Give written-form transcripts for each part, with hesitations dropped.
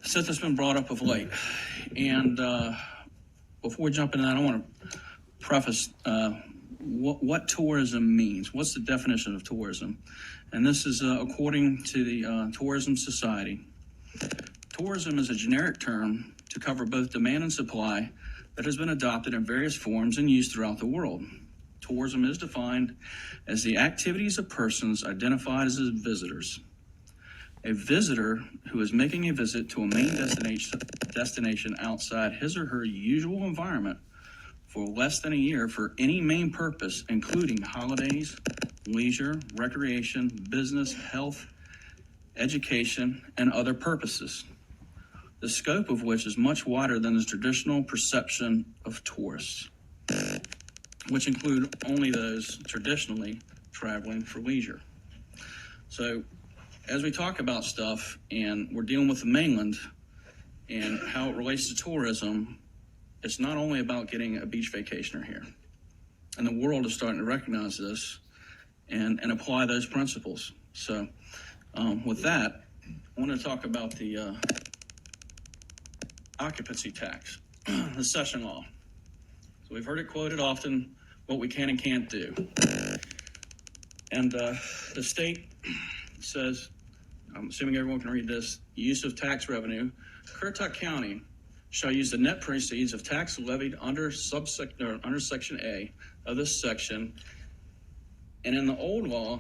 stuff that's been brought up of late. And before we jump into that, I want to preface what tourism means. What's the definition of tourism? And this is according to the Tourism Society. Tourism is a generic term to cover both demand and supply that has been adopted in various forms and used throughout the world. Tourism is defined as the activities of persons identified as visitors. A visitor who is making a visit to a main destination outside his or her usual environment for less than a year for any main purpose, including holidays, leisure, recreation, business, health, education, and other purposes, the scope of which is much wider than the traditional perception of tourists, which include only those traditionally traveling for leisure. So as we talk about stuff and we're dealing with the mainland and how it relates to tourism, it's not only about getting a beach vacationer here. And the world is starting to recognize this and apply those principles. So with that, I want to talk about the occupancy tax, the session law. So we've heard it quoted often, what we can and can't do. And the state says, I'm assuming everyone can read this, use of tax revenue. Currituck County shall use the net proceeds of tax levied under Section A of this section. And in the old law,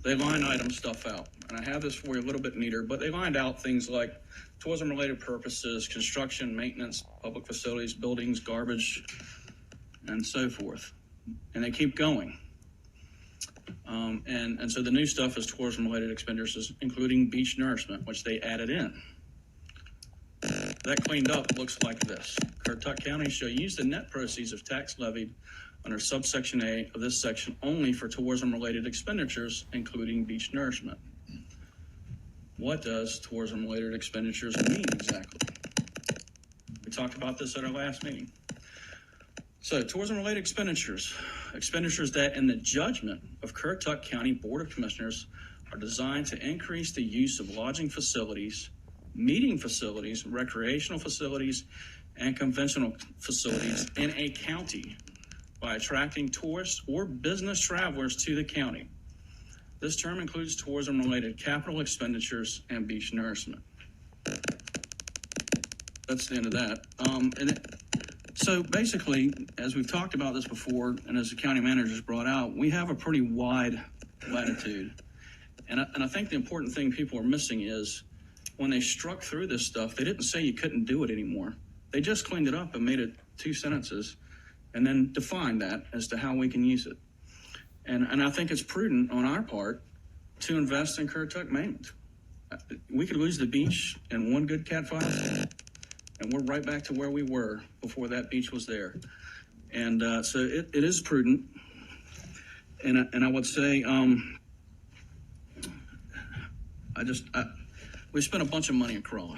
they line item stuff out. And I have this for you a little bit neater, but they lined out things like tourism-related purposes, construction, maintenance, public facilities, buildings, garbage, and so forth. And they keep going. And so the new stuff is tourism-related expenditures, including beach nourishment, which they added in. That cleaned up looks like this. Currituck County shall use the net proceeds of tax levied under subsection A of this section only for tourism-related expenditures, including beach nourishment. What does tourism-related expenditures mean exactly? We talked about this at our last meeting. So tourism-related expenditures that in the judgment of Currituck County Board of Commissioners are designed to increase the use of lodging facilities, meeting facilities, recreational facilities, and conventional facilities in a county by attracting tourists or business travelers to the county. This term includes tourism-related capital expenditures and beach nourishment. That's the end of that. So basically, as we've talked about this before, and as the county manager's brought out, we have a pretty wide latitude. And I think the important thing people are missing is when they struck through this stuff, they didn't say you couldn't do it anymore. They just cleaned it up and made it 2 sentences and then defined that as to how we can use it. And I think it's prudent on our part to invest in Currituck mainland. We could lose the beach in one good cat fire, and we're right back to where we were before that beach was there. And so it is prudent. And I would say we spent a bunch of money in Corolla,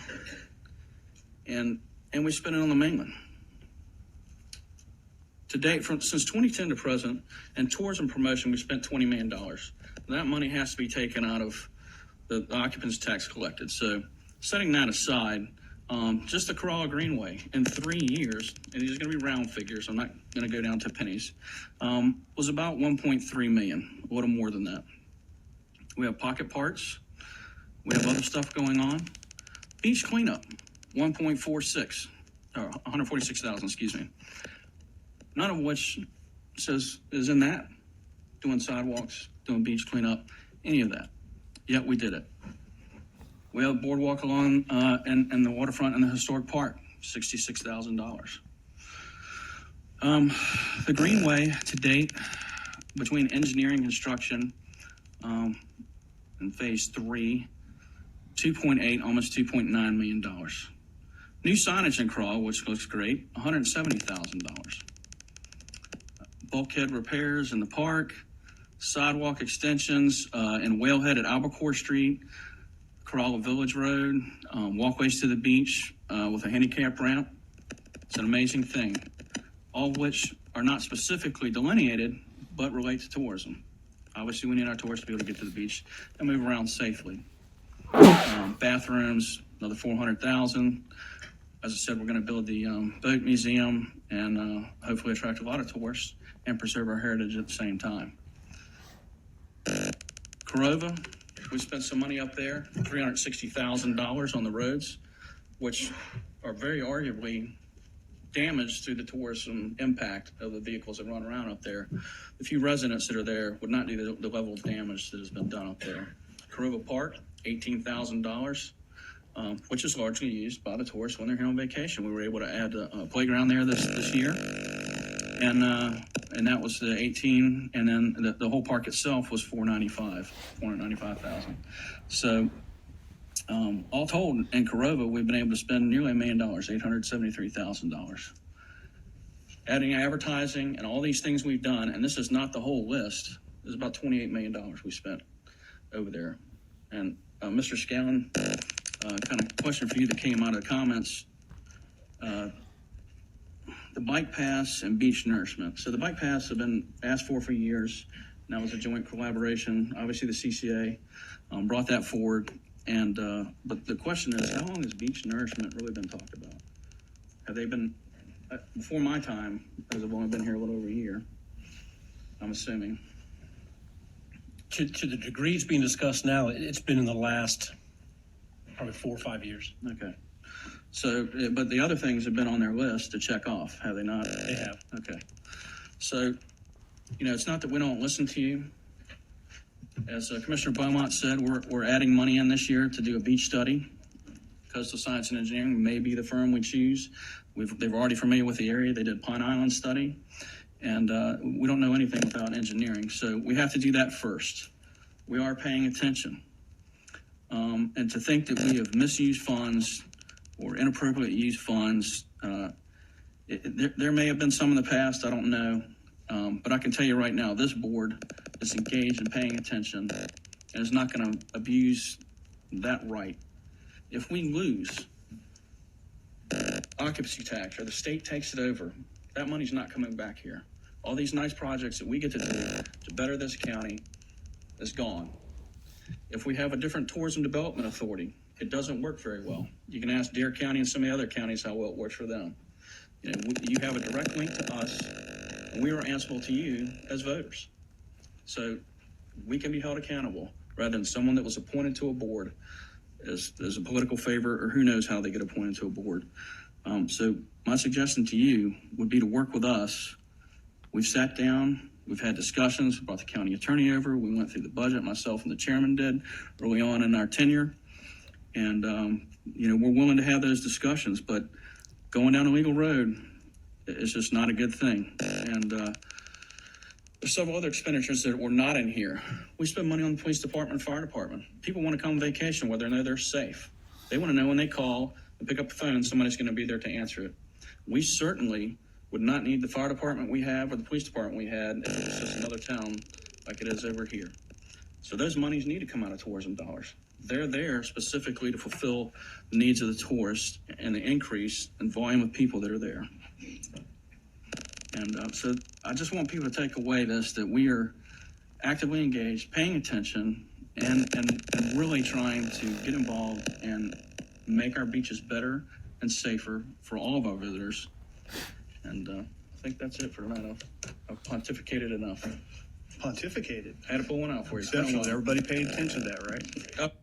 and we spent it on the mainland. To date, since 2010 to present, in tourism promotion, we spent $20 million. That money has to be taken out of the occupancy tax collected. So setting that aside, just the Corolla Greenway in 3 years, and these are going to be round figures, I'm not going to go down to pennies, was about 1.3 million, a little more than that. We have pocket parts. We have other stuff going on. Beach cleanup, 146,000, excuse me. None of which is in that, doing sidewalks, doing beach cleanup, any of that. Yet we did it. We have a boardwalk along in the waterfront in the historic park, $66,000. The Greenway to date, between engineering, construction, and phase 3, 2.8, almost $2.9 million. New signage in Crawl, which looks great, $170,000. Bulkhead repairs in the park, sidewalk extensions in Whalehead at Albacore Street, Corolla Village Road, walkways to the beach with a handicap ramp. It's an amazing thing, all of which are not specifically delineated, but relate to tourism. Obviously, we need our tourists to be able to get to the beach and move around safely. Bathrooms, another $400,000. As I said, we're going to build the boat museum and hopefully attract a lot of tourists and preserve our heritage at the same time. Corova, we spent some money up there, $360,000 on the roads, which are very arguably damaged through the tourism impact of the vehicles that run around up there. The few residents that are there would not do the level of damage that has been done up there. Corova Park, $18,000, which is largely used by the tourists when they're here on vacation. We were able to add a playground there this year, and that was the 18, and then the whole park itself was $495,000. So all told, in Corova, we've been able to spend nearly $1 million, $873,000. Adding advertising and all these things we've done, and this is not the whole list, there's about $28 million we spent over there. And Mr. Scowen, kind of question for you that came out of the comments, the bike pass and beach nourishment. So the bike pass have been asked for years. And that was a joint collaboration. Obviously, the CCA brought that forward. And but the question is, how long has beach nourishment really been talked about? Have they been, before my time, as I've only been here a little over a year, I'm assuming. To the degree it's being discussed now, it's been in the last probably 4 or 5 years. Okay. So, but the other things have been on their list to check off, have they not? They have. Okay. So, it's not that we don't listen to you. As Commissioner Beaumont said, we're adding money in this year to do a beach study. Coastal Science and Engineering may be the firm we choose. They're already familiar with the area. They did Pine Island study. And we don't know anything about engineering. So we have to do that first. We are paying attention. And to think that we have misused funds or inappropriately used funds, there may have been some in the past, I don't know. But I can tell you right now, this board is engaged in paying attention and is not going to abuse that right. If we lose occupancy tax or the state takes it over, that money's not coming back here. All these nice projects that we get to do to better this county is gone. If we have a different tourism development authority, it doesn't work very well. You can ask Dare County and some of the other counties how well it works for them. You have a direct link to us, and we are answerable to you as voters. So we can be held accountable rather than someone that was appointed to a board as a political favor, or who knows how they get appointed to a board. So my suggestion to you would be to work with us. We've sat down, we've had discussions, we brought the county attorney over, we went through the budget, myself and the chairman did early on in our tenure. And, we're willing to have those discussions, but going down a legal road is just not a good thing. And there's several other expenditures that were not in here. We spend money on the police department, fire department. People want to come on vacation where they know they're safe. They want to know when they call and pick up the phone, somebody's going to be there to answer it. We certainly would not need the fire department we have or the police department we had if it was just another town like it is over here. So those monies need to come out of tourism dollars. They're there specifically to fulfill the needs of the tourists and the increase in volume of people that are there. And so I just want people to take away this, that we are actively engaged, paying attention, and really trying to get involved and make our beaches better and safer for all of our visitors. And I think that's it for tonight. I've pontificated enough. Pontificated. I had to pull one out for you. Exceptional. Everybody paid attention to that, right? Yep.